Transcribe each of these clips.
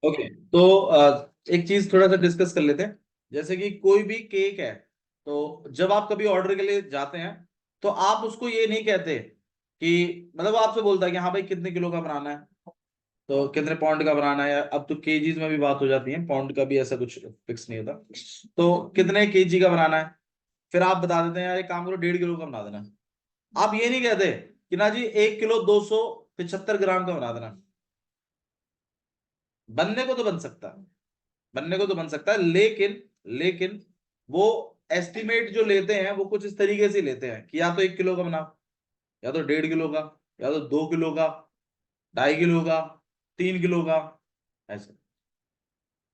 Okay, तो एक चीज थोड़ा सा डिस्कस कर लेते हैं। जैसे कि कोई भी केक है, तो जब आप कभी ऑर्डर के लिए जाते हैं, तो आप उसको ये नहीं कहते कि मतलब वो आपसे बोलता है कि हाँ भाई कितने किलो का बनाना है, तो कितने पाउंड का बनाना है। अब तो केजीज में भी बात हो जाती है, पाउंड का भी ऐसा कुछ फिक्स नहीं होता। तो कितने केजी का बनाना है, फिर आप बता देते हैं यार एक काम करो 1.5 किलो का बना देना। आप ये नहीं कहते कि ना जी 1 किलो 275 ग्राम का बना देना। बनने को तो बन सकता है, बनने को तो बन सकता है, लेकिन वो एस्टिमेट जो लेते हैं वो कुछ इस तरीके से लेते हैं कि या तो 1 किलो का बनाओ, या तो 1.5 किलो का, या तो 2 किलो का, 2.5 किलो का, 3 किलो का, ऐसे।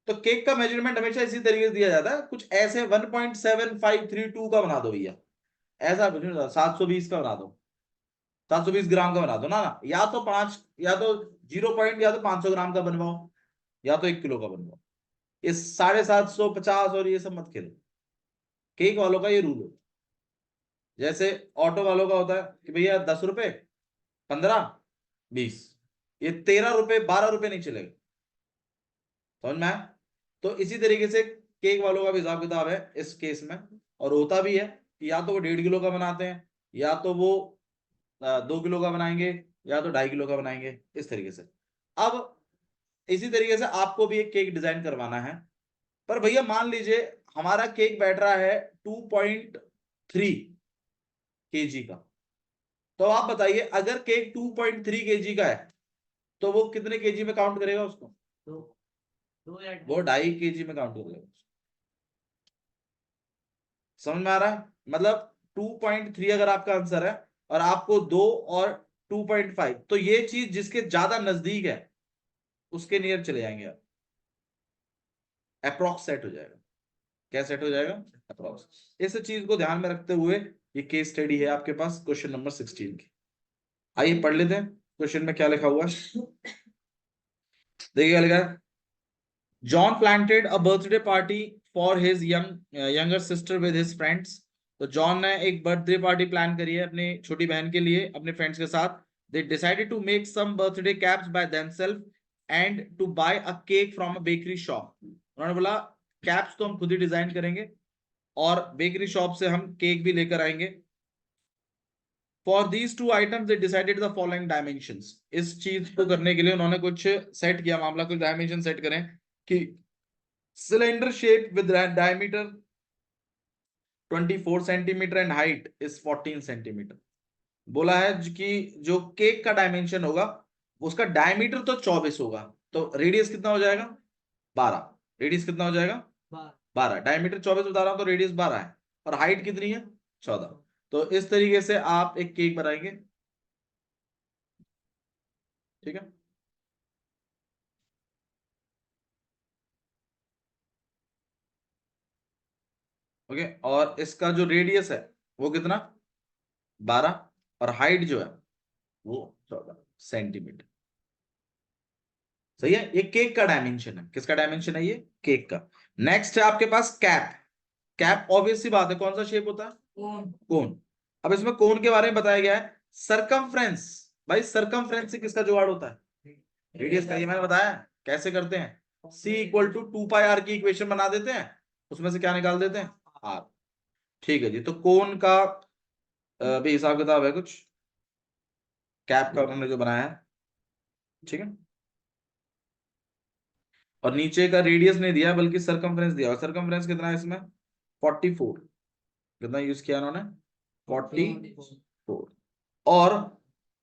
तो केक का मेजरमेंट हमेशा इसी तरीके से दिया जाता है, कुछ ऐसे 1.7532 का बना दो भैया, ऐसा कुछ नहीं, 720 का बना दो, 720 ग्राम का बना दो ना ना, या तो 5, या तो 0 पॉइंट, या तो 500 ग्राम का बनवाओ, या तो 1 किलो का बनवाओ। ये 750 और ये सब मत खेलो। केक वालों का ये रूल हो, जैसे ऑटो वालों का होता है कि भैया 10 रुपए, 15, 20, ये 13 रुपए 12 रुपए नहीं चलेगा। समझ में आया? तो इसी तरीके से केक वालों का भी हिसाब किताब है इस केस में। और होता भी है कि या तो वो 1.5 किलो का बनाते हैं, या तो वो 2 किलो का बनाएंगे, या तो 2.5 किलो का बनाएंगे, इस तरीके से। अब इसी तरीके से आपको भी एक केक डिजाइन करवाना है। पर भैया मान लीजिए हमारा केक बैठ रहा है 2.3 केजी का। तो आप बताइए अगर केक 2.3 केजी का है, तो वो कितने केजी में काउंट करेगा उसको? वो 2.5 केजी में काउंट करेगा। समझ में आ रहा है? मतलब 2.3 अगर आपका आंसर है, और आपको 2 और 2.5, तो ये चीज जिसके ज्यादा नजदीक है उसके नियर चले जाएंगे आप। अप्रोक्स सेट हो जाएगा। क्या सेट हो जाएगा? अप्रोक्स। इस चीज को ध्यान में रखते हुए ये केस स्टडी है आपके पास क्वेश्चन नंबर 16 की। आइए पढ़ लेते हैं क्वेश्चन में क्या लिखा हुआ है। देखिए क्या लिखा है। John planted a birthday party for his younger sister with his friends. तो जॉन ने एक बर्थडे पार्टी प्लान करी है अपनी छोटी बहन के लिए अपने फ्रेंड्स के साथ। They decided to make some birthday caps by themself and to buy a cake from a bakery shop. उन्होंने बोला कैप्स तो हम खुद ही डिजाइन करेंगे, और बेकरी शॉप से हम केक भी लेकर आएंगे। For these two items they decided the following dimensions. इस चीज को करने के लिए उन्होंने कुछ सेट किया मामला, कुछ डायमेंशन सेट करें कि cylinder shape with diameter 24 centimetre and height is 14 centimetre. बोला है कि जो केक का डायमेंशन होगा उसका डायमीटर तो 24 होगा, तो रेडियस कितना हो जाएगा? 12। रेडियस कितना हो जाएगा? 12। डायमीटर 24 बता रहा हूं तो रेडियस 12 है, और हाइट कितनी है? 14। तो इस तरीके से आप एक केक बनाएंगे। ठीक है। ओके, और इसका जो रेडियस है वो कितना? 12। और हाइट जो है वो 14 सेंटीमीटर। सही है, ये केक का डायमेंशन है। किसका डायमेंशन है? ये केक का। नेक्स्ट है आपके पास कैप। कैप ऑब्वियस सी बात है, कौन सा शेप होता है? कोन। अब इसमें कोन के बारे में बताया गया है। सरकमफ्रेंस। भाई सरकमफ्रेंस से किसका जुगाड़ होता है? रेडियस का। ये मैंने बताया कैसे करते हैं। C = 2 πr की इक्वेशन बना देते हैं, उसमें से क्या निकाल देते हैं? आर। ठीक है जी, तो कोन का भी हिसाब किताब है कुछ, कैप का उन्होंने जो बनाया है। ठीक है। और नीचे का रेडियस नहीं दिया बल्कि सरकमफ्रेंस दिया, और सरकमफ्रेंस कितना है इसमें? 44। कितना यूज किया उन्होंने? 44। और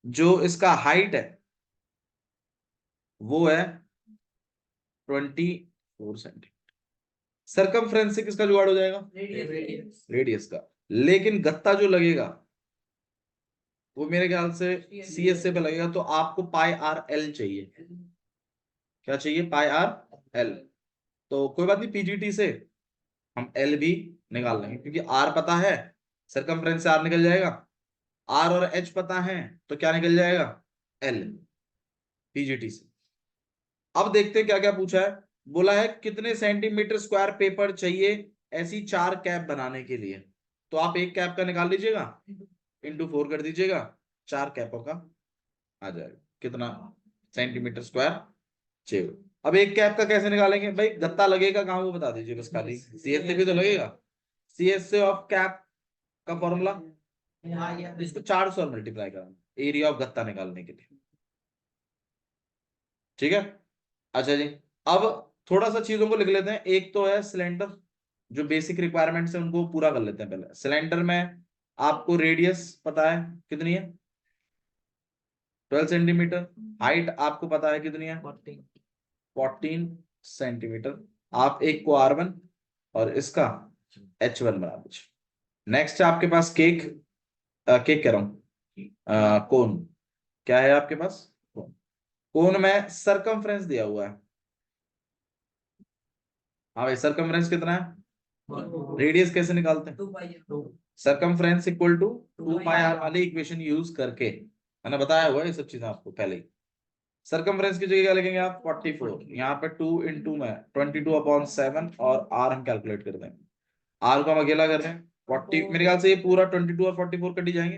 जो इसका हाइट है वो है 24 सेंटीमीटर। सरकमफ्रेंस से किसका जुगाड़ हो जाएगा? रेडियस का। लेकिन गत्ता जो लगेगा वो मेरे ख्याल से CSA पे लगेगा, तो आपको πr/l चाहिए। क्या चाहिए? πr/l। तो कोई बात नहीं, PGT से हम L भी निकाल लेंगे, क्योंकि R पता है, सरकमफ्रेंस से R निकल जाएगा। R और H पता है, तो क्या निकल जाएगा? L। PGT से। अब देखते हैं क्या क्या पूछा है। बोला है कितने सेंटीमीटर स्क्वायर पेपर चाहिए ऐसी 4 कैप बनाने के लिए। तो आप एक कैप का निकाल लीजिएगा, इंटू 4 कर दीजिएगा, 4 कैपों का आ जाएगा। कितना सेंटीमीटर स्क्वायर चाहिए? अब एक कैप का कैसे निकालेंगे भाई, गत्ता लगेगा कहाँ वो बता दीजिए बस, खाली सीएस से भी तो लगेगा। सीएस से ऑफ कैप का फॉर्मूला, इसको 400 और मल्टीप्लाई करना एरिया ऑफ गत्ता निकालने के लिए। ठीक है, अच्छा जी। अब थोड़ा सा चीजों को लिख लेते हैं। एक तो है सिलेंडर, जो बेसिक रिक्वायरमेंट्स है उनको पूरा कर लेते हैं पहले। सिलेंडर में आपको रेडियस पता है कितनी है, 12 सेंटीमीटर। हाइट आपको पता है कितनी है, 14 सेंटीमीटर। आप एक को R1 और इसका H1 बना दीजिए। नेक्स्ट है आपके पास केक, केक कह रहा हूं, कोन। क्या है आपके पास, कोन। कोन में सरकमफ्रेंस दिया हुआ है। हाँ भाई, सरकमफ्रेंस कितना है, रेडियस कैसे निकालते हैं, सरकमफ्रेंस इक्वल टू 2πr वाली इक्वेशन यूज करके। मैंने बताया हुआ है ये सब चीजें आपको पहले ही। सरकमफ्रेंस की जगह क्या लिखेंगे आप, 44। यहाँ पे 2 इंटू में 22/7 और आर हम कैलकुलेट कर देंगे। आर को हम अकेला कर रहे हैं 40, मेरे ख्याल से ये पूरा 22 और 44 कट ही जाएंगे।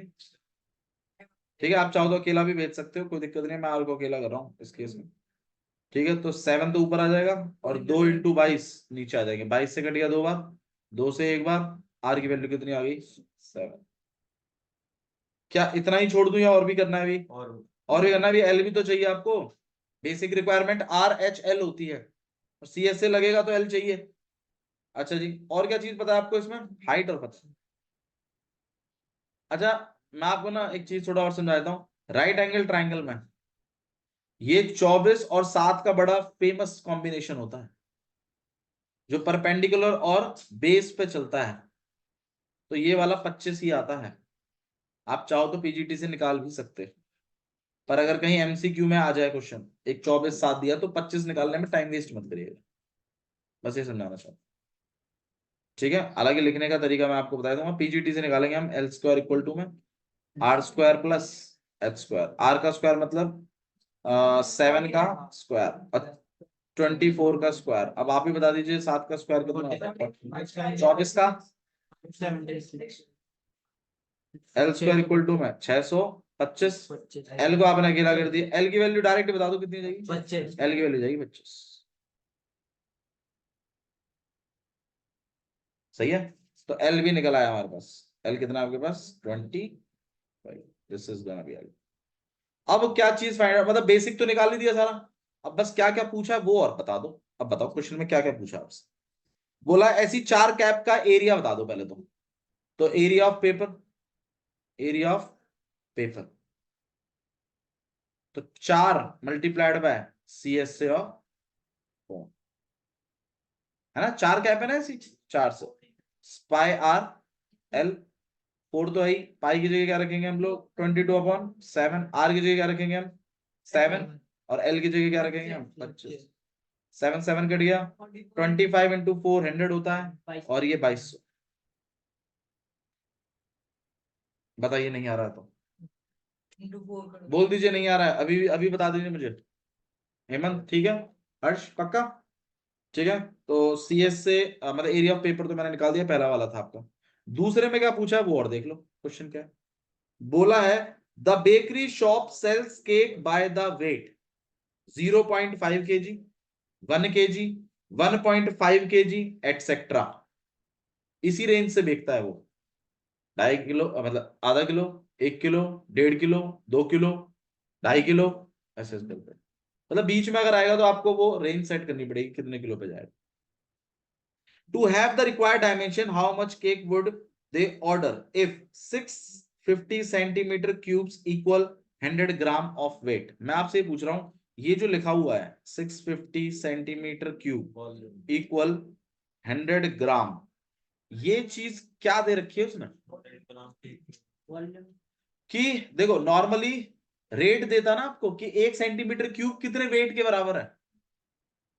ठीक है, आप चाहो तो अकेला भी भेज सकते हो, कोई दिक्कत नहीं है, मैं आर को अकेला कर रहा हूँ इस केस में। ठीक है, तो 7 तो ऊपर आ जाएगा और 2 इंटू 22 नीचे आ जाएंगे। 22 से कट गया 2 बार, 2 से 1 बार। आर की वैल्यू कितनी आ गई, 7। क्या इतना ही छोड़ दूं या और भी करना है अभी, और भी करना है अभी। एल भी तो चाहिए आपको, बेसिक रिक्वायरमेंट RHL होती है, और CS से लगेगा तो एल चाहिए। अच्छा जी, और क्या चीज पता है आपको इसमें, हाइट और पता। अच्छा, मैं आपको ना एक चीज थोड़ा और समझाता हूँ। राइट एंगल ट्राइंगल में ये 24 और 7 का बड़ा फेमस कॉम्बिनेशन होता है, जो परपेंडिकुलर और बेस पे चलता है। तो ये वाला 25 ही आता है। आप चाहो तो पीजीटी से निकाल भी सकते हैं, पर अगर कहीं MCQ में आ जाए क्वेश्चन, एक 24/7 दिया तो 25 निकालने में टाइम वेस्ट मत करिएगा। बस ये समझाना चाहता हूँ। ठीक है, हालांकि लिखने का तरीका मैं आपको बता दूंगा। पीजीटी से निकालेंगे हम L² इक्वल टू में R² प्लस H²। आर का स्क्वायर मतलब 7 का स्क्वायर और 24 का स्क्वायर। अब आप ही बता दीजिए 7 का स्क्वायर कितना होता है, 24 का। L² इक्वल टू में 625। एल को आपने अकेला कर दिया, एल की वैल्यू डायरेक्ट बता दो कितनी जाएगी, 25। एल की वैल्यू जाएगी 25। सही है, तो एल भी निकल आया हमारे पास। एल कितना आपके पास, 25। This is gonna be L. अब क्या चीज फाइंड, मतलब बेसिक तो निकाल ही दिया सारा। अब बस क्या क्या पूछा है वो और बता दो। अब बताओ क्वेश्चन में क्या क्या पूछा आपसे। बोला ऐसी 4 कैप का एरिया बता दो पहले तो area of paper, area of paper. तो 4 मल्टीप्लाइड बाय CS से और 4, है ना। 4 कैप है ना ऐसी, 4 से पाई R L। 4 तो है ही, पाई की जगह क्या रखेंगे हम लोग, 22/7। R की जगह क्या रखेंगे हम, 7। और L की जगह क्या रखेंगे हम, 25। 7 7 कट गया, 25 इंटू 4 100 होता है, और ये 2200। बताइए नहीं आ रहा तो बोल दीजिए नहीं आ रहा है, अभी अभी बता दीजिए मुझे। हेमंत ठीक है, हर्ष पक्का। ठीक है, तो CS से मतलब एरिया ऑफ पेपर तो मैंने निकाल दिया, पहला वाला था आपका। दूसरे में क्या पूछा है वो और देख लो, क्वेश्चन क्या है। बोला है the bakery shop sells cake by the weight 0.5 kg, 1 kg, 1.5 kg etcetera. इसी रेंज से बेचता है वो। 2.5 किलो मतलब आधा किलो, 1 किलो, 1.5 किलो, 2 किलो, 2.5 किलो, ऐसे ऐसे करते हैं। मतलब बीच में अगर आएगा तो आपको वो रेंज सेट करनी पड़ेगी कितने किलो पे जाएगा। To have the required dimension, how much cake would they order if 650 centimeter cubes equal 100 gram of weight? मैं आपसे पूछ रहा हूं, ये जो लिखा हुआ है 650 सेंटीमीटर क्यूब इक्वल 100 ग्राम, ये चीज क्या दे रखी है उसमें, कि देखो नॉर्मली रेट देता ना आपको कि 1 सेंटीमीटर क्यूब कितने वेट के बराबर है।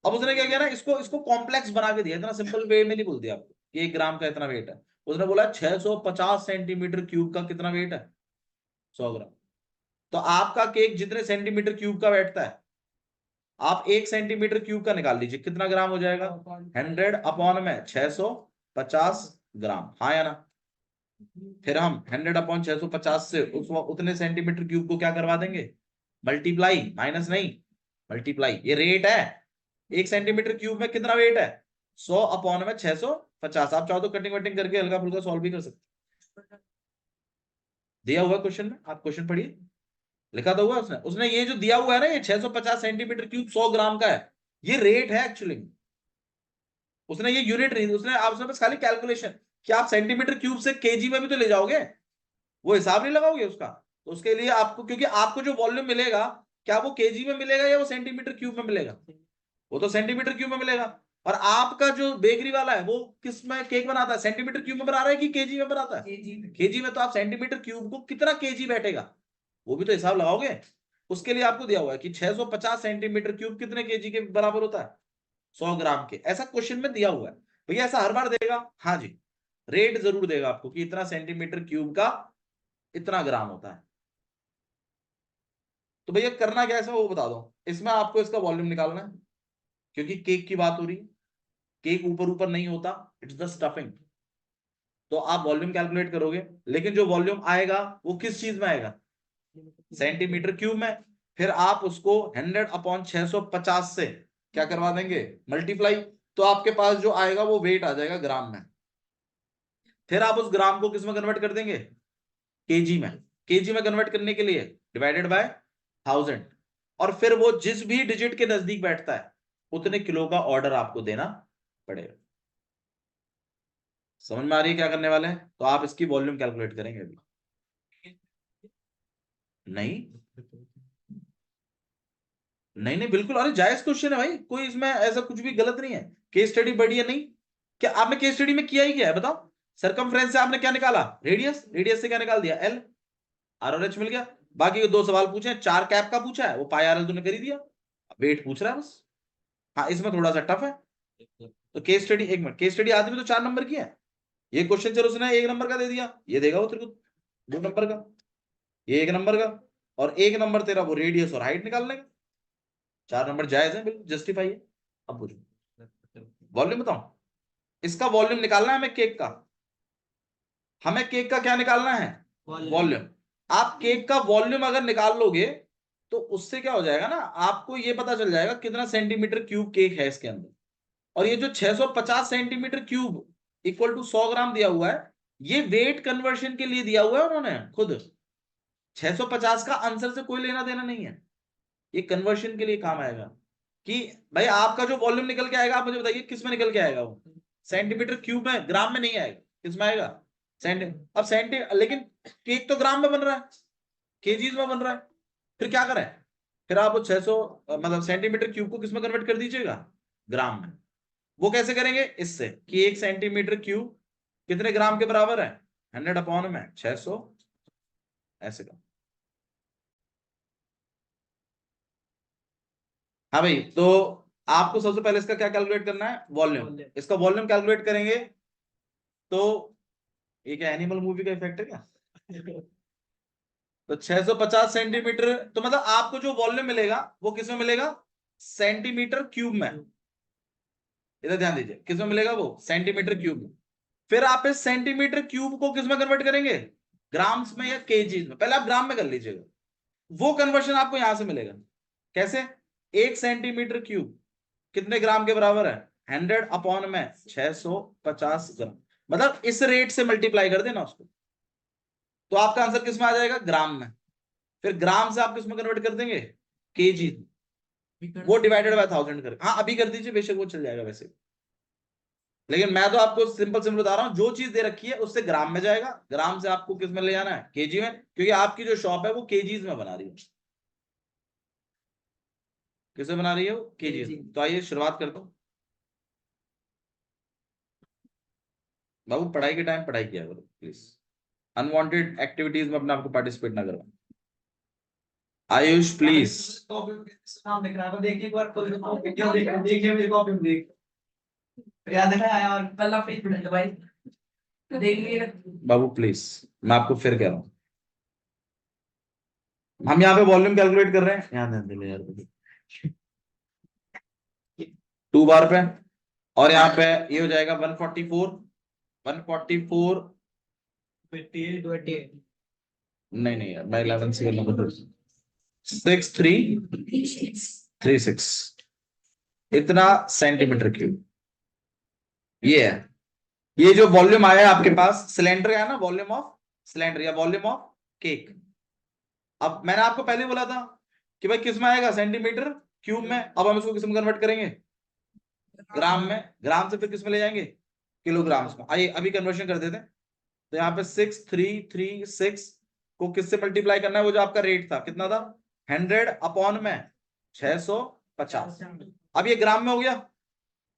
अब उसने क्या किया ना, इसको इसको कॉम्प्लेक्स बना के दिया, इतना सिंपल वे में नहीं बोल दिया आपको कि 1 ग्राम का इतना वेट है। उसने बोला 650 सेंटीमीटर क्यूब का कितना वेट है, 100 ग्राम। तो आपका केक जितने सेंटीमीटर क्यूब का बैठता है, आप 1 सेंटीमीटर क्यूब का निकाल लीजिए कितना ग्राम हो जाएगा, 100 में 650 ग्राम, हाँ या ना। फिर हम 100/650 से उतने सेंटीमीटर क्यूब को क्या करवा देंगे, मल्टीप्लाई, माइनस नहीं, मल्टीप्लाई। ये रेट है, 1 सेंटीमीटर क्यूब में कितना वेट है? 100 अपॉन में 650। आप चाहो तो कटिंग वटिंग करके हल्का फुल्का सॉल्व भी कर सकते। दिया हुआ क्वेश्चन में, आप क्वेश्चन पढ़िए, लिखा तो हुआ उसने ये जो दिया हुआ है ना, ये 650 सेंटीमीटर क्यूब 100 ग्राम का है, ये रेट है एक्चुअली। उसने ये यूनिट नहीं, उसने आपसे बस खाली कैलकुलेशन कि आप सेंटीमीटर क्यूब से केजी में भी तो ले जाओगे, वो हिसाब नहीं लगाओगे उसका। तो उसके लिए आपको, क्योंकि आपको जो वॉल्यूम मिलेगा, क्या वो केजी में मिलेगा या वो सेंटीमीटर क्यूब में मिलेगा? वो तो सेंटीमीटर क्यूब में मिलेगा। और आपका जो बेकरी वाला है वो किस में केक बनाता है, सेंटीमीटर क्यूब में बना रहा है कि केजी में बनाता है? केजी में। तो आप सेंटीमीटर क्यूब को कितना केजी बैठेगा वो भी तो हिसाब लगाओगे। उसके लिए आपको दिया हुआ है कि 650 सेंटीमीटर क्यूब कितने केजी के बराबर होता है? 100 ग्राम के। ऐसा क्वेश्चन में दिया हुआ है भैया, ऐसा हर बार देगा? हाँ जी, रेट जरूर देगा आपको कि इतना सेंटीमीटर क्यूब का इतना ग्राम होता है। तो भैया करना क्या है इसमें वो बता दो। इसमें आपको इसका वॉल्यूम निकालना है, क्योंकि केक की बात हो रही है, केक ऊपर ऊपर नहीं होता, इट्स द स्टफिंग। तो आप वॉल्यूम कैलकुलेट करोगे, लेकिन जो वॉल्यूम आएगा वो किस चीज में आएगा? सेंटीमीटर क्यूब में। फिर आप उसको 100 अपॉन 650 से क्या करवा देंगे? मल्टीप्लाई। तो आपके पास जो आएगा वो वेट आ जाएगा ग्राम में। फिर आप उस ग्राम को किस में कन्वर्ट कर देंगे? केजी में। केजी में कन्वर्ट करने के लिए डिवाइडेड बाय 1000, और फिर वो जिस भी डिजिट के नजदीक बैठता है उतने किलो का ऑर्डर आपको देना पड़ेगा। समझ में आ रही है क्या करने वाले हैं? तो आप इसकी वॉल्यूम कैलकुलेट करेंगे अभी। नहीं नहीं नहीं, बिल्कुल, अरे जायज क्वेश्चन है भाई, कोई इसमें ऐसा कुछ भी गलत नहीं है। केस स्टडी बढ़िया नहीं? क्या आपने केस स्टडी में किया ही क्या है बताओ? सरकमफ्रेंस से आपने क्या निकाला? रेडियस। रेडियस से क्या निकाल दिया? एल। आर और एच मिल गया। बाकी के 2 सवाल पूछे, 4 कैप का पूछा है, वो पाई आर एल तूने कर ही दिया, वेट पूछ रहा है बस। हाँ, इसमें थोड़ा सा टफ है। तो case study, 1 minute, case study आदमी तो 4 नंबर की है। ये क्वेश्चन चलो उसने 1 नंबर का दे दिया, ये देगा वो तेरे को 2 नंबर का, ये 1 नंबर का, और 1 नंबर तेरा वो रेडियस और हाइट निकालने का। 4 नंबर जायज है, बिल्कुल जस्टिफाई है। अब पूछो, वॉल्यूम बताओ। इसका वॉल्यूम निकालना है हमें केक का। हमें केक का क्या निकालना है? वॉल्यूम। आप केक का वॉल्यूम अगर निकाल लोगे तो उससे क्या हो जाएगा ना, आपको ये पता चल जाएगा कितना सेंटीमीटर क्यूब केक है इसके अंदर। और ये जो 650 सेंटीमीटर क्यूब इक्वल टू 100 ग्राम दिया हुआ है, ये वेट कन्वर्शन के लिए दिया हुआ है उन्होंने खुद। 650 का आंसर से कोई लेना देना नहीं है, ये कन्वर्शन के लिए काम आएगा। कि भाई आपका जो वॉल्यूम निकल के आएगा, आप मुझे बताइए किस में निकल के आएगा वो? सेंटीमीटर क्यूब में, ग्राम में नहीं आएगा। किस में आएगा? सेंटी। अब लेकिन केक तो ग्राम में बन रहा है, केजीज में बन रहा है, फिर क्या करें? फिर आप 600 मतलब सेंटीमीटर क्यूब को किस में कन्वर्ट कर दीजिएगा? ग्राम में। वो कैसे करेंगे? इससे कि 1 सेंटीमीटर क्यूब कितने ग्राम के बराबर है? 100 अपॉन में 600, ऐसे का। हाँ भाई, तो आपको सबसे पहले इसका क्या कैलकुलेट करना है? वॉल्यूम। इसका वॉल्यूम कैलकुलेट करेंगे तो ये क्या एनिमल मूवी का इफेक्ट है क्या? तो 650 सेंटीमीटर, तो मतलब आपको जो वॉल्यूम मिलेगा वो किस में मिलेगा? सेंटीमीटर क्यूब में। इधर ध्यान दीजिए, किस में मिलेगा वो? सेंटीमीटर क्यूब में। फिर आप इस सेंटीमीटर क्यूब को किस में कन्वर्ट करेंगे? ग्राम्स में या केजीज में? पहले आप ग्राम में कर लीजिएगा, वो कन्वर्शन आपको यहां से मिलेगा। कैसे? 1 सेंटीमीटर क्यूब कितने ग्राम के बराबर है? 100 अपॉन में 650 ग्राम। मतलब इस रेट से मल्टीप्लाई कर देना उसको, तो आपका आंसर किस में आ जाएगा? ग्राम में। फिर ग्राम से आप किस में कन्वर्ट कर देंगे? केजी। वो डिवाइडेड बाय 1000 कर, हाँ अभी कर दीजिए, बेशक वो चल जाएगा वैसे। लेकिन मैं तो आपको सिंपल सिंपल बता रहा हूं, जो चीज दे रखी है उससे ग्राम में जाएगा, ग्राम से आपको किस में ले जाना है? केजी में, क्योंकि आपकी जो शॉप है वो केजीज में बना रही है। किसे बना रही है वो? केजीज। तो आइए शुरुआत करता हूं। बाबू पढ़ाई के टाइम पढ़ाई किया करो प्लीज, अनवांटेड एक्टिविटीज में अपने आपको पार्टिसिपेट ना करवाओ। आयुष प्लीज। नाम लिख रहा था, देखिए एक बार खुद वीडियो देखिए मेरी कॉपी में देख, याद है आया और पहला पेज पढ़ा भाई, देख लिए। बाबू प्लीज, मैं आपको फिर कह रहा हूँ, हम यहाँ पे वॉल्यूम कैलकुलेट कर रहे हैं, यहाँ ध्यान दे यार, 2 बार पे, और यहाँ पे ये हो जाएगा 144, 144, 28 नहीं नहीं यार, मैं 11 से करना, 6336। इतना सेंटीमीटर क्यूब। ये है, ये जो वॉल्यूम आया है आपके पास सिलेंडर है ना, वॉल्यूम ऑफ सिलेंडर या वॉल्यूम ऑफ केक। अब मैंने आपको पहले बोला था कि भाई किस में आएगा, सेंटीमीटर क्यूब में। अब हम इसको किस में कन्वर्ट करेंगे, ग्राम में। ग्राम से फिर किस में ले जाएंगे, किलोग्राम्स में। आइए अभी कन्वर्शन कर देते हैं। तो यहाँ पे 6336 को किससे मल्टीप्लाई करना है, वो जो आपका रेट था कितना था, 100 अपॉन में 650। अब ये ग्राम में हो गया।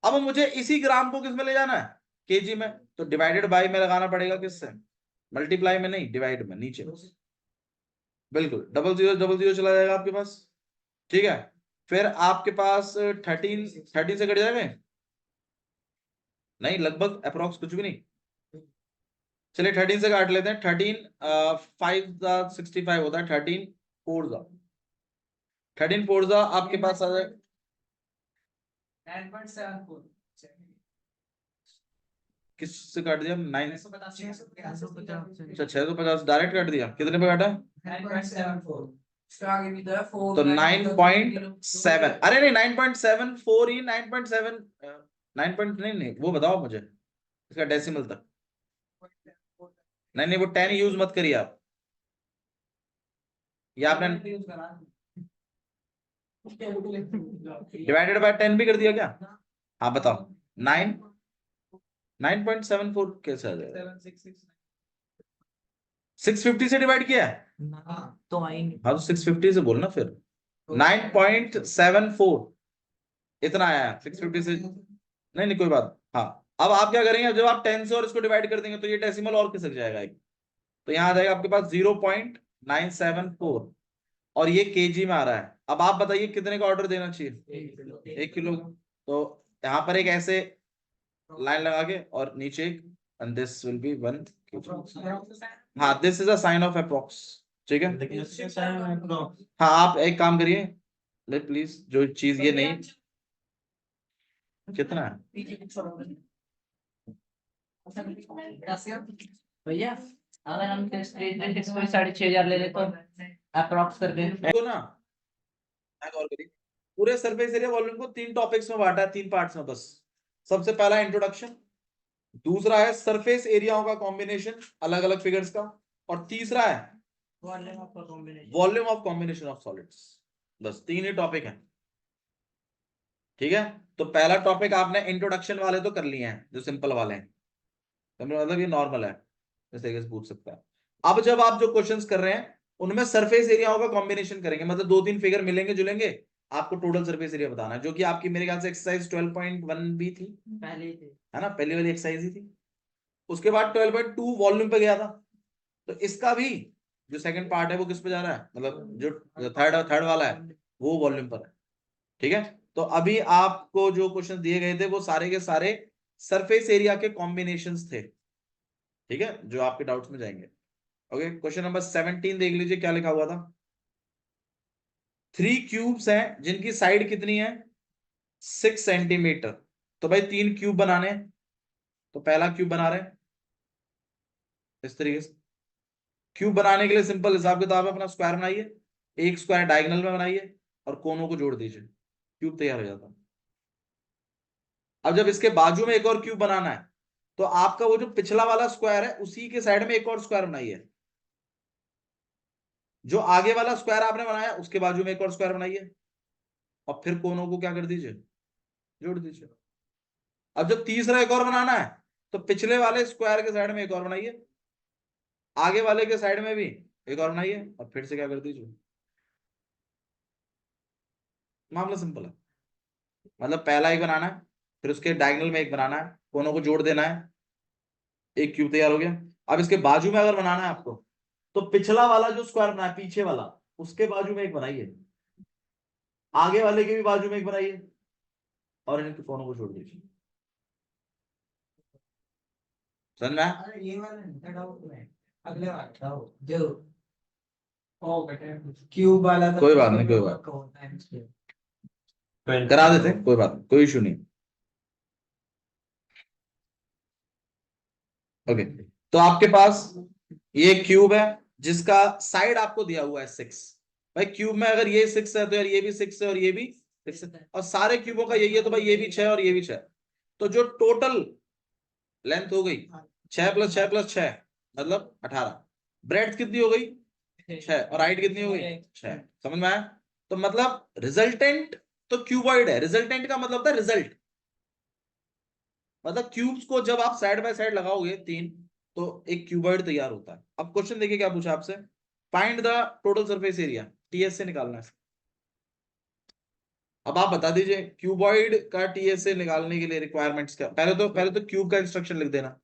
अब मुझे इसी ग्राम को किस में ले जाना है, केजी में। तो डिवाइडेड बाय में लगाना पड़ेगा, किससे, मल्टीप्लाई में नहीं, डिवाइड में, नीचे। बिल्कुल, डबल जीरो चला जाएगा आपके पास। ठीक है, फिर आपके पास 13 से कट जाएगा, नहीं लगभग अप्रोक्स कुछ भी नहीं। चलिए 13 से काट लेते हैं। 5 65 होता है, 13 4 आपके पास आ जाए 9.74 किससे काट दिया, 9। 650 अच्छा 650 डायरेक्ट काट दिया, कितने पे काटा, 9.74 तो 9.7। अरे नहीं 9.74 ही 9.7 नहीं, वो बताओ मुझे इसका डेसिमल तक। नहीं वो 10 यूज मत करिए आप, ये आपने डिवाइडेड बाय 10 भी कर दिया क्या। हाँ बताओ, 9.74 कैसे आ जाएगा, 650 से डिवाइड किया है। तो आई हाँ तो 650 से बोलना फिर। 9.74 इतना आया है 650 से। नहीं कोई बात। हाँ अब आप क्या करेंगे, जब आप 10 से और इसको डिवाइड कर देंगे तो ये डेसिमल और खिसक जाएगा एक। तो यहाँ आ जाएगा आपके पास 0.974 और ये केजी में आ रहा है। अब आप बताइए कितने का ऑर्डर देना चाहिए, 1 किलो। तो यहाँ पर एक ऐसे लाइन लगा के और नीचे एक, and this will be 1 kg। हाँ this is a sign of approx, ठीक है। हाँ आप एक काम करिए, ले प्लीज, जो चीज ये नहीं, कितना है भैया, अगर हम 6,500 ले ले तो अप्रोक्स करके तो ना, और करिए। पूरे सरफेस एरिया वॉल्यूम को 3 टॉपिक्स में बांटा है, 3 पार्ट्स में बस। सबसे पहला इंट्रोडक्शन, दूसरा है सरफेस एरियाओं का कॉम्बिनेशन अलग अलग फिगर्स का, और तीसरा है volume of combination of solids. बस 3 ही टॉपिक है, ठीक है। तो पहला टॉपिक आपने इंट्रोडक्शन वाले तो कर लिए हैं, जो सिंपल वाले हैं, मतलब ये नॉर्मल है, इस तरीके से पूछ सकता है। अब जब आप जो क्वेश्चंस कर रहे हैं उनमें सरफेस एरियाओं का कॉम्बिनेशन करेंगे, मतलब 2-3 फिगर मिलेंगे जुलेंगे, आपको टोटल सरफेस एरिया बताना है, जो कि आपकी मेरे ख्याल से एक्सरसाइज 12.1 भी थी, पहले ही थे, है ना, पहली वाली एक्सरसाइज ही थी। उसके बाद 12.2 वॉल्यूम पे गया था। तो इसका भी जो सेकंड पार्ट है वो किस पे जा रहा है, मतलब जो थर्ड वाला है वो वॉल्यूम पर है, ठीक है। तो अभी आपको जो क्वेश्चन दिए गए थे वो सारे के सारे सरफेस एरिया के कॉम्बिनेशंस थे, ठीक है, जो आपके डाउट्स में जाएंगे। ओके, क्वेश्चन नंबर 17 देख लीजिए क्या लिखा हुआ था। 3 क्यूब्स हैं जिनकी साइड कितनी है, 6 सेंटीमीटर। तो भाई 3 क्यूब बनाने हैं, तो पहला क्यूब बना रहे हैं इस तरीके से। क्यूब बनाने के लिए सिंपल हिसाब किताब है, अपना स्क्वायर बनाइए, एक स्क्वायर डायगोनल में बनाइए और कोनों को जोड़ दीजिए, क्यूब तैयार हो जाता है। अब जब इसके बाजू में एक और क्यूब बनाना है, तो आपका वो जो पिछला वाला स्क्वायर है उसी के साइड में एक और स्क्वायर बनाइए, जो आगे वाला स्क्वायर आपने बनाया उसके बाजू में एक और स्क्वायर बनाइए, और फिर कोनों को क्या कर दीजिए, जोड़ दीजिए। अब जब तीसरा एक और बनाना है, तो पिछले वाले स्क्वायर के साइड में एक और बनाइए, आगे वाले के साइड में भी एक और बनाइए, और फिर से क्या कर दीजिए। मामला सिंपल है, मतलब पहला एक बनाना है, फिर उसके डायगोनल में एक बनाना है, कोनों को जोड़ देना है, एक क्यूब तैयार हो गया। अब इसके बाजू में अगर बनाना है आपको, तो पिछला वाला जो स्क्वायर बनाया पीछे वाला, उसके बाजू में एक बनाइए, आगे वाले के भी बाजू में एक बनाइए, और इनके कोनों को जोड़ दीजिए। समझ में आया? ये वाला डाउट में अगले वाला जो क्यूब वाला कोई बात नहीं, कोई बात करा देते, कोई बात नहीं, कोई इशू नहीं। ओके, तो आपके पास ये क्यूब है जिसका साइड आपको दिया हुआ है 6। भाई क्यूब में अगर ये 6 है तो यार ये भी 6 है और ये भी और सारे क्यूबों का यही है, तो भाई ये भी 6 और ये भी 6, तो जो टोटल लेंथ हो गई 6 + 6 + 6 मतलब 18, ब्रेड्थ कितनी हो गई 6 और हाइट कितनी हो गई 6, समझ में आया? तो मतलब रिजल्टेंट तो क्यूबॉइड है, रिजल्टेंट का मतलब था रिजल्ट, मतलब क्यूब्स को जब आप साइड बाय साइड लगाओगे 3 तो एक क्यूबॉइड तैयार होता है। अब क्वेश्चन देखिए क्या पूछा आपसे, find the total surface area, TS से निकालना है। अब आप बता दीजिए क्यूबॉइड का टीएस से निकालने के लिए रिक्वायरमेंट्स क्या, पहले तो क्यूब का इंस्ट्रक्शन लिख देना,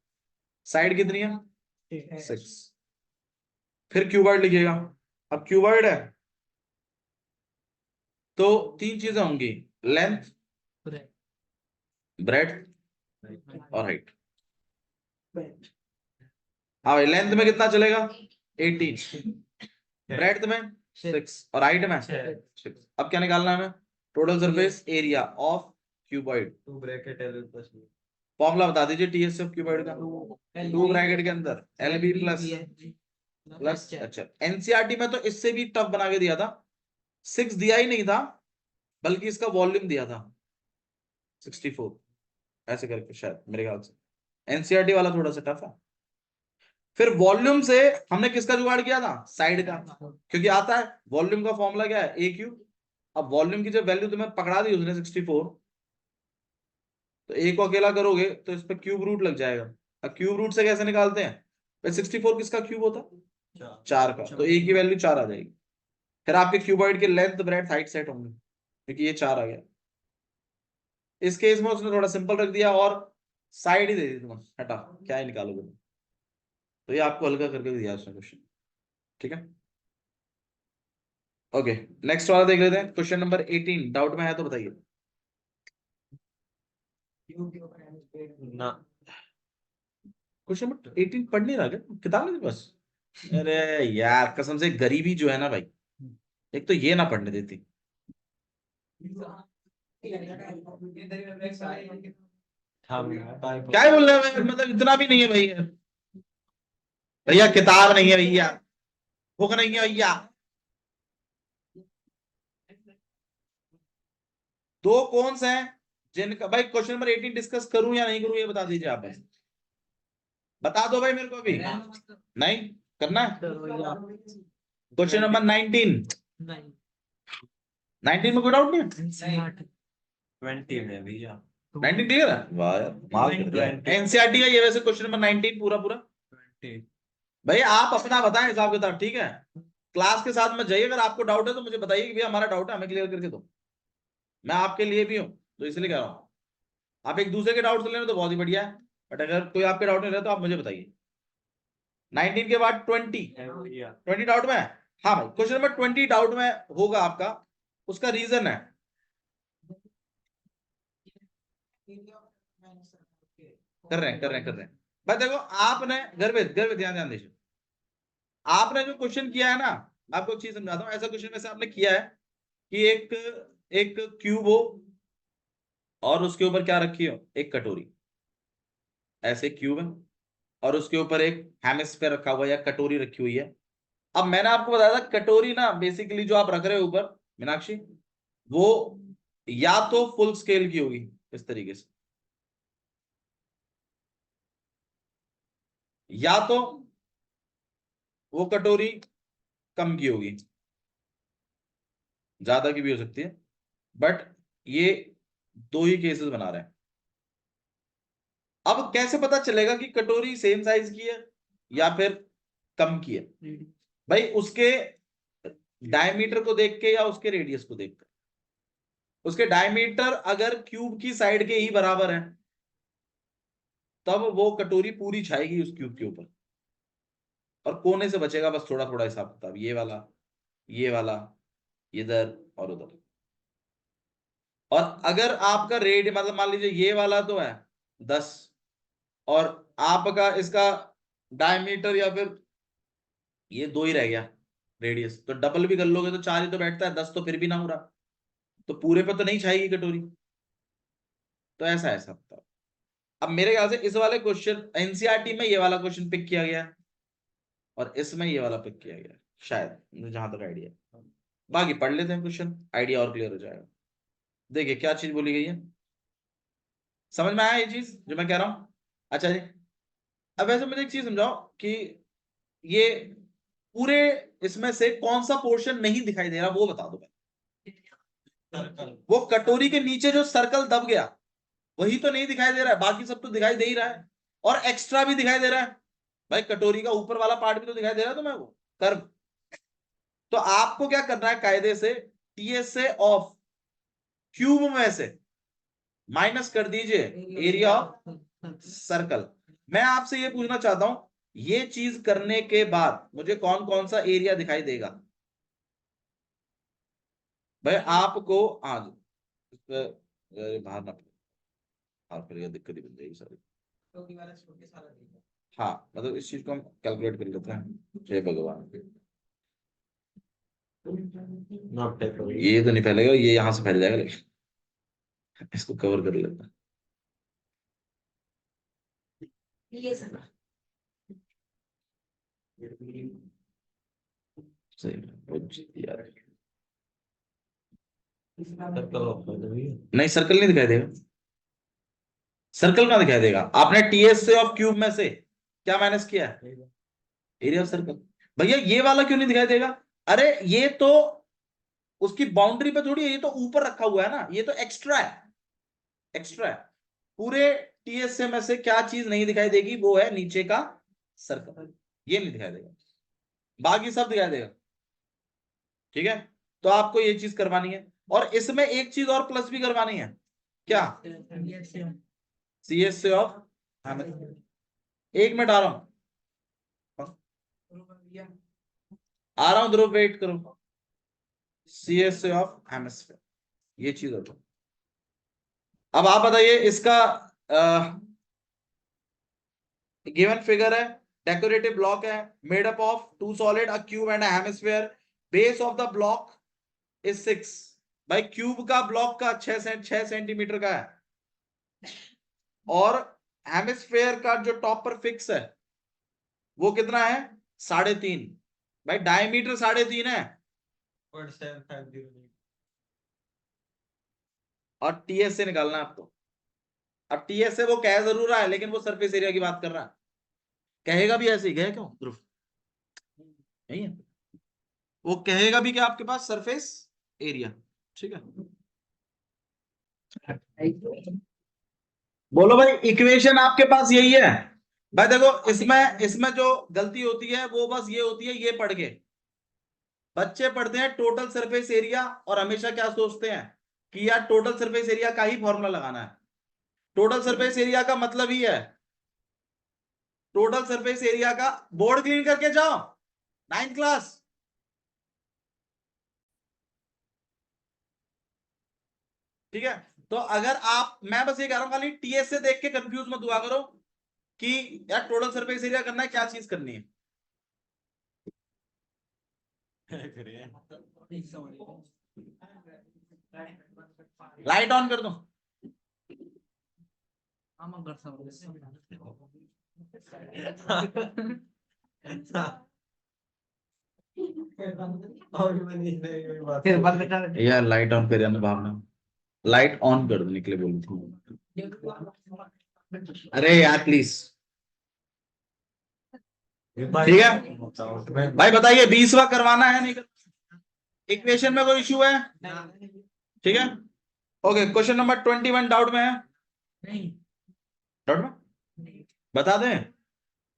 साइड कितनी है 6, फिर क्यूबॉइड लिखिएगा। अब क्यूबॉइड है तो 3 चीजें होंगी, लेंथ, ब्रेड्थ और हाइट। हाँ भाई, लेंथ में कितना चलेगा 18, ब्रेड्थ में 6 और हाइट में 6। अब क्या निकालना है हमें, total surface area of cuboid. Formula बता दीजिए टीएस ऑफ क्यूबॉइड का, 2 ब्रैकेट के अंदर एलबी प्लस अच्छा, एनसीईआरटी में तो इससे भी टफ बना के दिया था, 6 दिया ही नहीं था बल्कि इसका वॉल्यूम दिया था 64 ऐसे करके, शायद मेरे ख्याल से एनसीईआरटी वाला थोड़ा सा टफ है। फिर वॉल्यूम से हमने किसका जुगाड़ किया था, साइड का, क्योंकि आता है वॉल्यूम का फॉर्मूला क्या है ए क्यूब। अब वॉल्यूम की जब वैल्यू तुम्हें पकड़ा दी उसने 64, तो ए को अकेला करोगे तो इस पर क्यूब रूट लग जाएगा। अब क्यूब रूट से कैसे निकालते हैं, 64 किसका क्यूब होता है 4 का, तो ए की वैल्यू 4 आ जाएगी। फिर आपके क्यूबॉइड के लेंथ ब्रेड्थ हाइट सेट होंगे क्योंकि ये 4 आ गया। इस केस में उसने थोड़ा सिंपल रख दिया और साइड ही दे दी तुम्हें, हटा क्या ही निकालोगे तुम। तो ये आपको हल्का करके दिया उसने क्वेश्चन, ठीक है। ओके, नेक्स्ट वाला देख लेते हैं, क्वेश्चन नंबर 18, डाउट में है तो बताइए। ना क्वेश्चन नंबर 18 पढ़ नहीं रहा क्या, किताब नहीं बस? अरे यार कसम से गरीबी जो है ना भाई, एक तो ये ना पढ़ने देती। क्या बोल रहे हैं, मतलब इतना भी नहीं है भाई, भैया किताब नहीं है भैया, बुक नहीं है भैया। दो कौन से हैं जिनका, भाई क्वेश्चन नंबर 18 डिस्कस करूं या नहीं करूं ये बता दीजिए आप बस, बता दो भाई मेरे को अभी। नहीं करना है, क्वेश्चन नंबर 19, 19 में कोई डाउट नहीं है, 20 में भैया 19 क्लियर है, वाह यार माल एनसीईआरटी का ये वैसे क्वेश्चन नंबर 19 पूरा पूरा। 20 भाई आप अपना बताएं हिसाब किताब, ठीक है, क्लास के साथ में जाइए, अगर आपको डाउट है तो मुझे बताइए कि भैया हमारा डाउट है, हमें क्लियर करके दो, मैं आपके लिए भी हूं तो इसलिए कह रहा हूं। आप एक दूसरे के डाउट लेना तो बहुत ही बढ़िया है, बट अगर कोई आपके डाउट नहीं रहे तो आप मुझे बताइए। 19 के बाद 20 डाउट में है? हाँ भाई, क्वेश्चन नंबर 20 डाउट में होगा आपका, उसका रीजन है, कर रहे हैं भाई। देखो आपने घर पे ध्यान ध्यान दीजिए, आपने जो क्वेश्चन किया है ना, मैं आपको एक चीज समझाता हूँ, ऐसा क्वेश्चन वैसे आपने किया है कि एक एक क्यूब हो और उसके ऊपर क्या रखी हो, एक कटोरी, ऐसे क्यूब है और उसके ऊपर एक हेमिस्फेयर रखा हुआ है या कटोरी रखी हुई है। अब मैंने आपको बताया था कटोरी ना बेसिकली जो आप रख रहे हो ऊपर मीनाक्षी, वो या तो फुल स्केल की होगी इस तरीके से, या तो वो कटोरी कम की होगी, ज्यादा की भी हो सकती है, बट ये दो ही केसेस बना रहे हैं। अब कैसे पता चलेगा कि कटोरी सेम साइज की है या फिर कम की है, भाई उसके डायमीटर को देख के या उसके रेडियस को देख कर। उसके डायमीटर अगर क्यूब की साइड के ही बराबर है तब वो कटोरी पूरी छाएगी उस क्यूब के ऊपर, और कोने से बचेगा बस थोड़ा थोड़ा हिसाब किताब, ये वाला इधर और उधर। और अगर आपका रेड मतलब मान लीजिए ये वाला तो है 10 और आपका इसका डायमीटर या फिर ये 2 ही रह गया रेडियस, तो डबल भी कर लोगे तो 4 ही तो बैठता है, 10 तो फिर भी ना हो रहा, तो पूरे पे तो नहीं छाएगी कटोरी। तो ऐसा है सब। अब मेरे ख्याल से इस वाले क्वेश्चन एनसीईआरटी में ये वाला क्वेश्चन पिक किया गया और इसमें ये वाला पिक किया गया शायद, मुझे जहां तक आइडिया। बाकी पढ़ लेते हैं क्वेश्चन, आइडिया और क्लियर हो जाएगा। देखिए क्या चीज बोली गई है, समझ में आया ये चीज जो मैं कह रहा हूं? अच्छा जी, अब वैसे मुझे एक चीज समझाओ कि ये पूरे इसमें से कौन सा पोर्शन नहीं दिखाई दे रहा, वो बता दो भाई। वो कटोरी के नीचे जो सर्कल दब गया वही तो नहीं दिखाई दे रहा है, बाकी सब तो दिखाई दे ही रहा है, और एक्स्ट्रा भी दिखाई दे रहा है। भाई कटोरी का ऊपर वाला पार्ट भी तो दिखाई दे रहा है तुम्हें, वो कर्व। तो आपको क्या करना है, कायदे से टीएसए ऑफ क्यूब में से माइनस कर दीजिए एरिया ऑफ सर्कल। मैं आपसे ये पूछना चाहता हूं, ये चीज करने के बाद मुझे कौन कौन सा एरिया दिखाई देगा? भाई आपको आज बाहर ना, बाहर करिएगा दिक्कत ही बन जाएगी सारी। हाँ मतलब इस चीज को हम कैलकुलेट कर लेते हैं, जय भगवान। ये तो नहीं फैलेगा, ये यहां से फैल जाएगा, लेकिन इसको कवर कर लेते हैं। सही यार, नहीं सर्कल नहीं दिखाई देगा, सर्कल कहां दिखाई देगा? आपने टीएस से ऑफ क्यूब में से क्या माइनस किया है? Area of circle. भैया ये वाला क्यों नहीं दिखाई देगा? अरे ये तो उसकी बाउंड्री पे थोड़ी है, ये तो ऊपर रखा हुआ है ना, ये तो एक्स्ट्रा है, एक्स्ट्रा है। पूरे टीएसए में से क्या चीज नहीं दिखाई देगी, वो है नीचे का सर्कल, ये नहीं दिखाई देगा, बाकी सब दिखाई देगा। ठीक है, तो आपको ये चीज करवानी है, और इसमें एक चीज और प्लस भी करवानी है। क्या? सीएस से ऑफ, एक मिनट आ रहा हूं, आ रहा हूं ध्रुव, वेट करो। सीएस से ऑफ हेमिस्फीयर, ये चीज होता। अब आप बताइए इसका गिवन फिगर है, डेकोरेटिव ब्लॉक है, made up of two solid, a cube and a hemisphere, base of the block is 6। भाई क्यूब का ब्लॉक का 6 सेंटीमीटर का है, और हेमिस्फीयर का जो टॉप पर फिक्स है वो कितना है? 3.5। भाई डायमीटर 3.5 है, और टीएस से निकालना है आपको। अब टीएस से वो कह जरूर रहा है, लेकिन वो सरफेस एरिया की बात कर रहा है, कहेगा भी ऐसे ही, कहे क्यों ध्रुव? नहीं है, वो कहेगा भी कि आपके पास सरफेस एरिया। ठीक है, बोलो भाई, इक्वेशन आपके पास यही है। भाई देखो इसमें इसमें जो गलती होती है वो बस ये होती है, ये पढ़ के बच्चे पढ़ते हैं टोटल सरफेस एरिया, और हमेशा क्या सोचते हैं कि यार टोटल सरफेस एरिया का ही फॉर्मूला लगाना है। टोटल सरफेस एरिया का मतलब ही है, टोटल सरफेस एरिया का, बोर्ड क्लीन करके जाओ, 9th क्लास। ठीक है, तो अगर आप, मैं बस ये कह रहा हूं, खाली टीएस से देख के कंफ्यूज मत हुआ करो कि यार टोटल सरफेस एरिया करना है, क्या चीज करनी है। लाइट ऑन कर दो। यार लाइट ऑन कर, भावना लाइट ऑन कर देने के लिए बोली थी। अरे यार प्लीज। ठीक है भाई, बताइए 20वां करवाना है नहीं? इक्वेशन में कोई इश्यू है? ठीक है, ओके। क्वेश्चन नंबर 21 डाउट में है? डाउट में बता दें,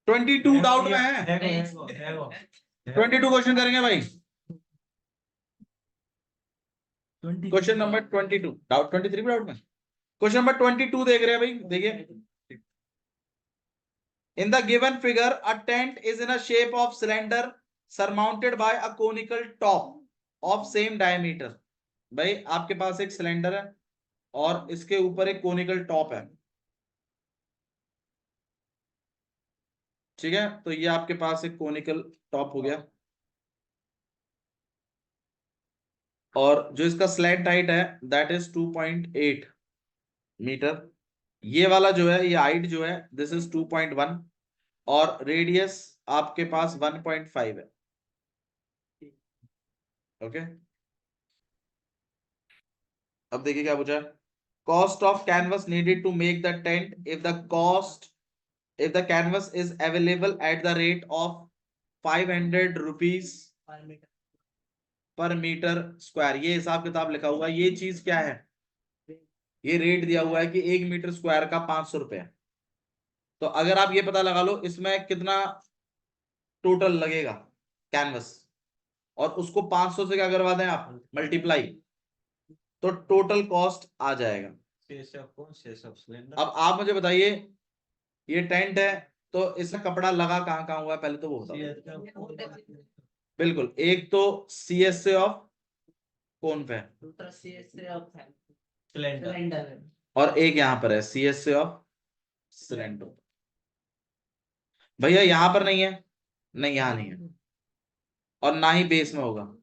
22 डाउट में है, 22 क्वेश्चन करेंगे भाई। क्वेश्चन नंबर 22 डाउट, 23 डाउट में, क्वेश्चन नंबर 22 देख रहे हैं भाई, देखिए। In the given figure, a tent is in a shape of cylinder surmounted by a conical top of same diameter. भाई आपके पास एक सिलेंडर है और इसके ऊपर एक कोनिकल टॉप है। ठीक है, तो ये आपके पास एक कोनिकल टॉप हो गया, और जो इसका स्लैंट हाइट है दैट इज 2.8 मीटर। ये वाला जो है, ये हाइट जो है दिस इज 2.1, और रेडियस आपके पास 1.5 है। ओके, अब देखिए क्या पूछा है, cost of canvas needed to make the tent if the canvas is available at the rate of 500 rupees पर मीटर स्क्वायर, ये हिसाब किताब लिखा हुआ है, ये चीज क्या है, ये रेट दिया हुआ है कि 1 मीटर स्क्वायर का 500 रुपए है। तो अगर आप ये पता लगा लो इसमें कितना टोटल लगेगा कैनवस, और उसको 500 से क्या करवा दें आप, मल्टीप्लाई, तो टोटल कॉस्ट आ जाएगा। अब आप मुझे बताइए, ये टेंट है तो इसमें कपड़ा लगा कहाँ कहाँ हुआ है, पहले तो वो बताओ। बिल्कुल, एक तो CSA ऑफ कौन पे है, दूसरा CSA ऑफ सिलेंडर, और एक यहाँ पर है CSA ऑफ सिलेंडर। भैया यहाँ पर नहीं है, नहीं यहाँ नहीं है, और ना ही बेस में होगा,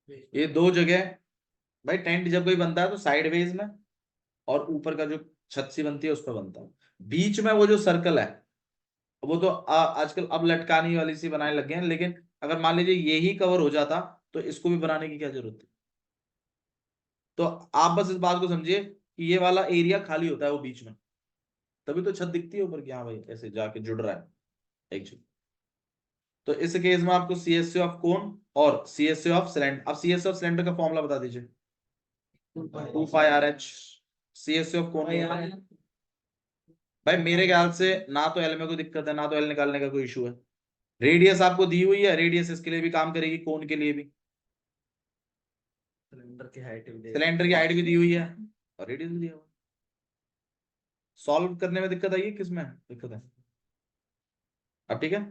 ये दो जगह। भाई टेंट जब कोई बनता है तो साइडवेज में, और ऊपर का जो छत सी बनती है उस पर बनता है, बीच में वो जो सर्कल है वो तो आजकल अब लटकानी वाली सी बनाने लग गए हैं, लेकिन अगर मान लीजिए ये ही कवर हो जाता तो इसको भी बनाने की क्या जरूरत है। तो आप बस इस बात को समझिए कि ये वाला एरिया खाली होता है वो बीच में, तभी तो छत दिखती है ऊपर की, हाँ भाई ऐसे जाके जुड़ रहा है एक्चुअली। तो इस केस में आपको CSA ऑफ कोन और CSA ऑफ सिलेंडर, अब CSA ऑफ सिलेंडर का फॉर्मूला बता दीजिए, 2πRH। CSA ऑफ कोन, भाई मेरे ख्याल से ना तो एल में कोई दिक्कत है, ना तो एल निकालने का कोई इशू है। रेडियस आपको दी हुई है, रेडियस इसके लिए भी काम करेगी, कोन के लिए भी, सिलेंडर की हाइट भी दी हुई है और रेडियस भी दिया हुआ है। सॉल्व करने में दिक्कत आई है, किसमें दिक्कत है, अब ठीक है,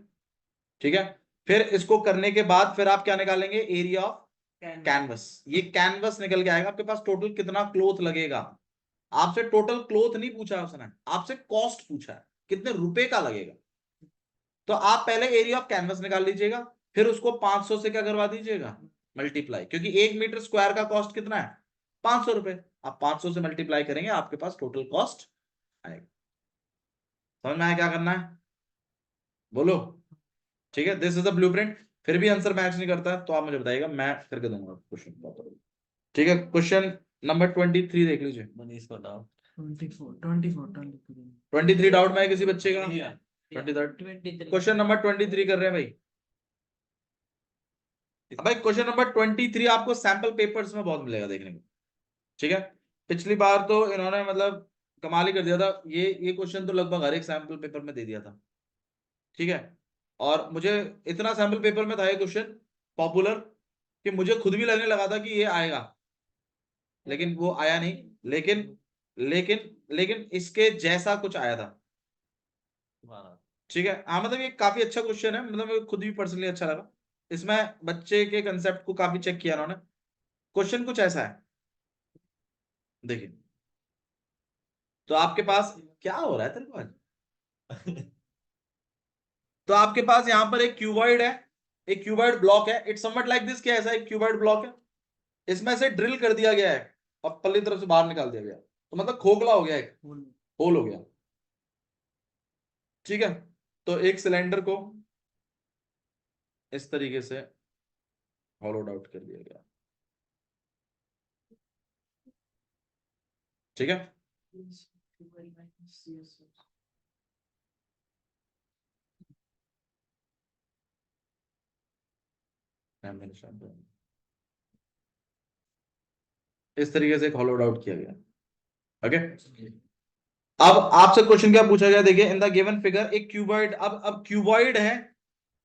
ठीक है। फिर इसको करने के बाद फिर आप क्या निकालेंगे, एरिया ऑफ कैनवस। ये कैनवस निकल के आएगा, आपके पास टोटल कितना क्लोथ लगेगा। आपसे टोटल क्लोथ नहीं पूछा है उसने, आपसे कॉस्ट पूछा है, कितने रुपए का लगेगा। तो आप पहले एरिया ऑफ कैनवस निकाल लीजिएगा, फिर उसको 500 से क्या करवा दीजिएगा, मल्टीप्लाई, क्योंकि 1 मीटर स्क्वायर का कॉस्ट कितना है, 500 रुपए। आप 500 से मल्टीप्लाई करेंगे, आपके पास टोटल कॉस्ट आएगा। समझ में आया क्या करना है, बोलो। ठीक है, दिस इज अ ब्लूप्रिंट। फिर भी आंसर मैच नहीं करता तो आप मुझे बताइएगा, मैं करके दूंगा क्वेश्चन। ठीक है, क्वेश्चन नंबर 23 देख लीजिए। मनीष को डाउट 23 डाउट में है किसी बच्चे का, 23 क्वेश्चन नंबर 23 कर रहे हैं भाई। भाई क्वेश्चन नंबर 23 आपको सैंपल पेपर्स में बहुत मिलेगा देखने को। ठीक है, पिछली बार तो इन्होंने मतलब कमाल ही कर दिया था, ये क्वेश्चन तो लगभग हर एक सैंपल पेपर में दे दिया था। ठीक है, और मुझे इतना सैंपल पेपर में था ये क्वेश्चन पॉपुलर कि मुझे खुद भी लगने लगा था कि ये आएगा, लेकिन वो आया नहीं। लेकिन लेकिन लेकिन इसके जैसा कुछ आया था। ठीक है, हाँ मतलब ये काफी अच्छा क्वेश्चन है, मतलब मुझे खुद भी पर्सनली अच्छा लगा। इसमें बच्चे के कंसेप्ट को काफी चेक किया उन्होंने। क्वेश्चन कुछ ऐसा है, देखिए। तो आपके पास क्या हो रहा है तेरे को आज? तो आपके पास यहाँ पर एक क्यूबॉइड है, एक क्यूबॉइड ब्लॉक है, इट्स समवट लाइक दिस, क्या ऐसा एक क्यूबॉइड ब्लॉक है, इसमें से ड्रिल कर दिया गया है और पल्ली तरफ से बाहर निकाल दिया गया, तो मतलब खोखला हो गया, एक होल हो गया। ठीक है, तो एक सिलेंडर को इस तरीके से हॉलोड आउट कर दिया गया। ठीक है, इस तरीके से एक हॉलोड आउट किया गया। ओके, अब आपसे क्वेश्चन क्या पूछा गया, देखिए इन द गिवन फिगर एक क्यूबॉइड, अब क्यूबॉइड है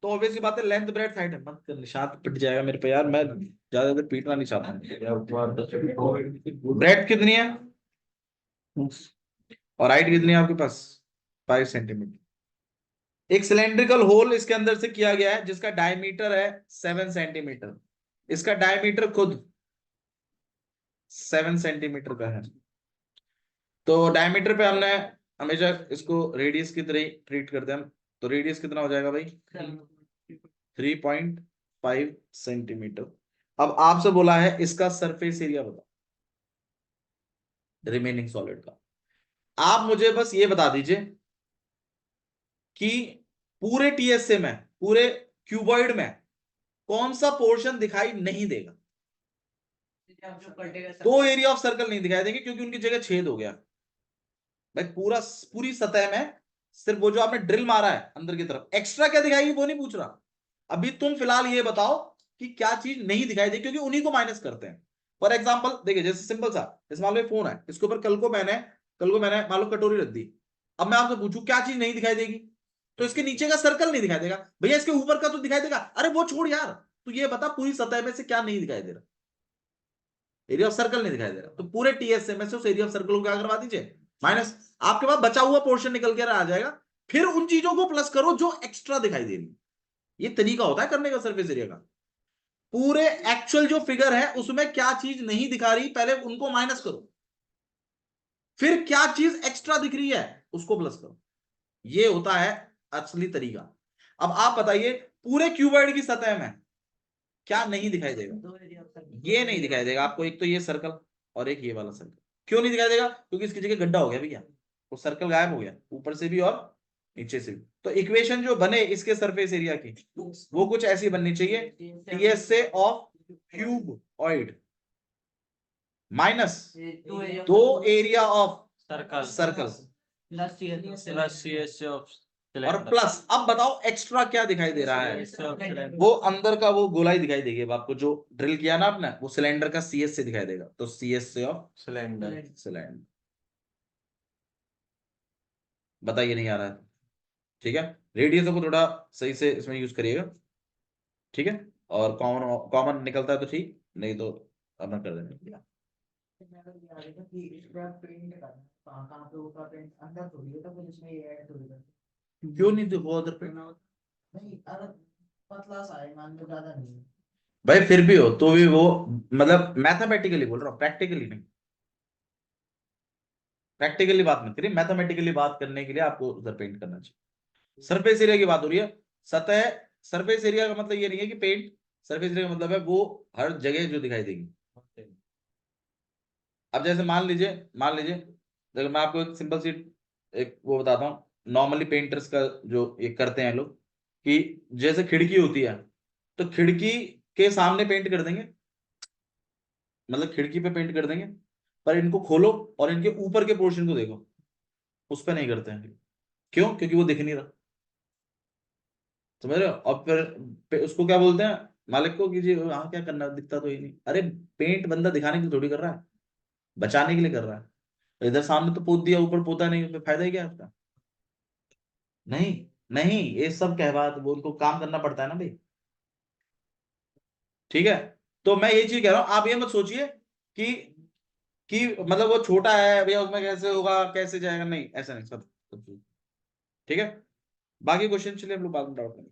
तो ऑब्वियसली बात है लेंथ ब्रेड्थ हाइट है, मत कर निशान पिट जाएगा मेरे पे यार, मैं ज्यादा देर पीटना नहीं चाहता। ब्रेड्थ कितनी है और हाइट कितनी है आपके पास, 5 सेंटीमीटर। एक सिलेंड्रिकल होल इसके अंदर से किया गया है जिसका डायमीटर है 7 सेंटीमीटर, इसका डायमीटर खुद 7 सेंटीमीटर का है। तो डायमीटर पे हमने हमेशा इसको रेडियस की तरह ट्रीट करते हैं हम, तो रेडियस कितना हो जाएगा भाई, 3.5 सेंटीमीटर। अब आपसे बोला है इसका सरफेस एरिया बता, रिमेनिंग सॉलिड का। आप मुझे बस ये बता दीजिए कि पूरे TSA में, पूरे क्यूबॉइड में कौन सा पोर्शन दिखाई नहीं देगा। तो एरिया ऑफ सर्कल नहीं दिखाई देंगे क्योंकि उनकी जगह छेद हो गया भाई। पूरी सतह में सिर्फ वो जो आपने ड्रिल मारा है अंदर की तरफ, एक्स्ट्रा क्या दिखाएगी वो नहीं पूछ रहा। अभी तुम फिलहाल ये बताओ कि क्या चीज नहीं दिखाई दे, क्योंकि उन्हीं को माइनस करते हैं। फॉर एग्जाम्पल देखिए, जैसे सिंपल सा, जैसे मान लो फोन है, इसके ऊपर कल को मैंने मान लो कटोरी रख दी। अब मैं आपसे पूछूं क्या चीज नहीं दिखाई देगी, तो इसके नीचे का सर्कल नहीं दिखाई देगा भैया, इसके ऊपर का तो दिखाई देगा। अरे वो छोड़ यार, तू ये बता पूरी सतह में से क्या नहीं दिखाई दे रहा। एरिया ऑफ सर्कल नहीं दिखाई दे रहा, तो पूरे टीएस में से उस एरिया ऑफ सर्कल को क्या करवा दीजिए, माइनस। आपके पास बचा हुआ पोर्शन निकल के आ जाएगा, फिर उन चीजों को प्लस करो जो एक्स्ट्रा दिखाई दे रही। ये तरीका होता है करने का सरफेस एरिया का। पूरे एक्चुअल जो फिगर है उसमें क्या चीज नहीं दिखा रही, पहले उनको माइनस करो, फिर क्या चीज एक्स्ट्रा दिख रही है उसको प्लस करो। ये होता है असली तरीका। अब आप बताइए पूरे क्यूबॉइड की सतह में क्या नहीं दिखाई देगा, ये नहीं दिखाई देगा आपको। एक तो ये सर्कल और एक ये वाला सर्कल। क्यों नहीं दिखाई देगा, क्योंकि इसकी जगह गड्ढा हो गया भैया, वो सर्कल गायब हो गया ऊपर से भी और नीचे से भी। तो इक्वेशन जो बने इसके सरफेस एरिया की वो कुछ ऐसी बननी चाहिए, टीएस से of cuboid minus 2 area of circle plus CS of और प्लस। अब बताओ एक्स्ट्रा क्या दिखाई दे रहा है, वो अंदर का वो गोलाई दिखाई देगी। अब आपको जो ड्रिल किया ना आपने, वो सिलेंडर का CS से दिखाई देगा, तो CS से ऑफ सिलेंडर। बताइए नहीं आ रहा है, ठीक है। रेडियस को थोड़ा सही से इसमें यूज करिएगा, ठीक है। और कॉमन कॉमन निकलता है तो ठीक, नहीं तो अपना कर देना। क्यों नहीं देखो उधर पे भाई, फिर भी हो तो भी वो, मतलब मैथमेटिकली बोल रहा हूँ, प्रैक्टिकली नहीं। प्रैक्टिकली बात मत करिए, मैथमेटिकली बात करने के लिए आपको उधर पेंट करना चाहिए। सरफेस एरिया की बात हो रही है, सतह। सरफेस एरिया का मतलब ये नहीं है कि पेंट, सरफेस एरिया का मतलब है वो हर जगह जो दिखाई देगी। अब जैसे मान लीजिए देखो मैं आपको एक सिंपल सी एक वो बताता हूँ। नॉर्मली पेंटर्स का जो ये करते हैं लोग, कि जैसे खिड़की होती है तो खिड़की के सामने पेंट कर देंगे, मतलब खिड़की पे पेंट कर देंगे, पर इनको खोलो और इनके ऊपर के पोर्शन को देखो, उस पर नहीं करते हैं। क्यों, क्योंकि वो दिख नहीं रहा, समझ रहे हो। और फिर उसको क्या बोलते हैं, मालिक को, कि जी हाँ क्या करना, दिखता तो ही नहीं। अरे पेंट बंदा दिखाने के लिए थोड़ी कर रहा है, बचाने के लिए कर रहा है। तो इधर सामने तो पोत दिया, ऊपर पोता नहीं, उसमें फायदा ही क्या है उसका। नहीं, नहीं, ये सब कहवा वो उनको काम करना पड़ता है ना भाई, ठीक है। तो मैं ये चीज कह रहा हूं, आप ये मत सोचिए कि मतलब वो छोटा है भैया, उसमें कैसे होगा कैसे जाएगा, नहीं ऐसा नहीं, सब ठीक है। बाकी क्वेश्चन चलिए हम लोग बाद में डाउट करेंगे।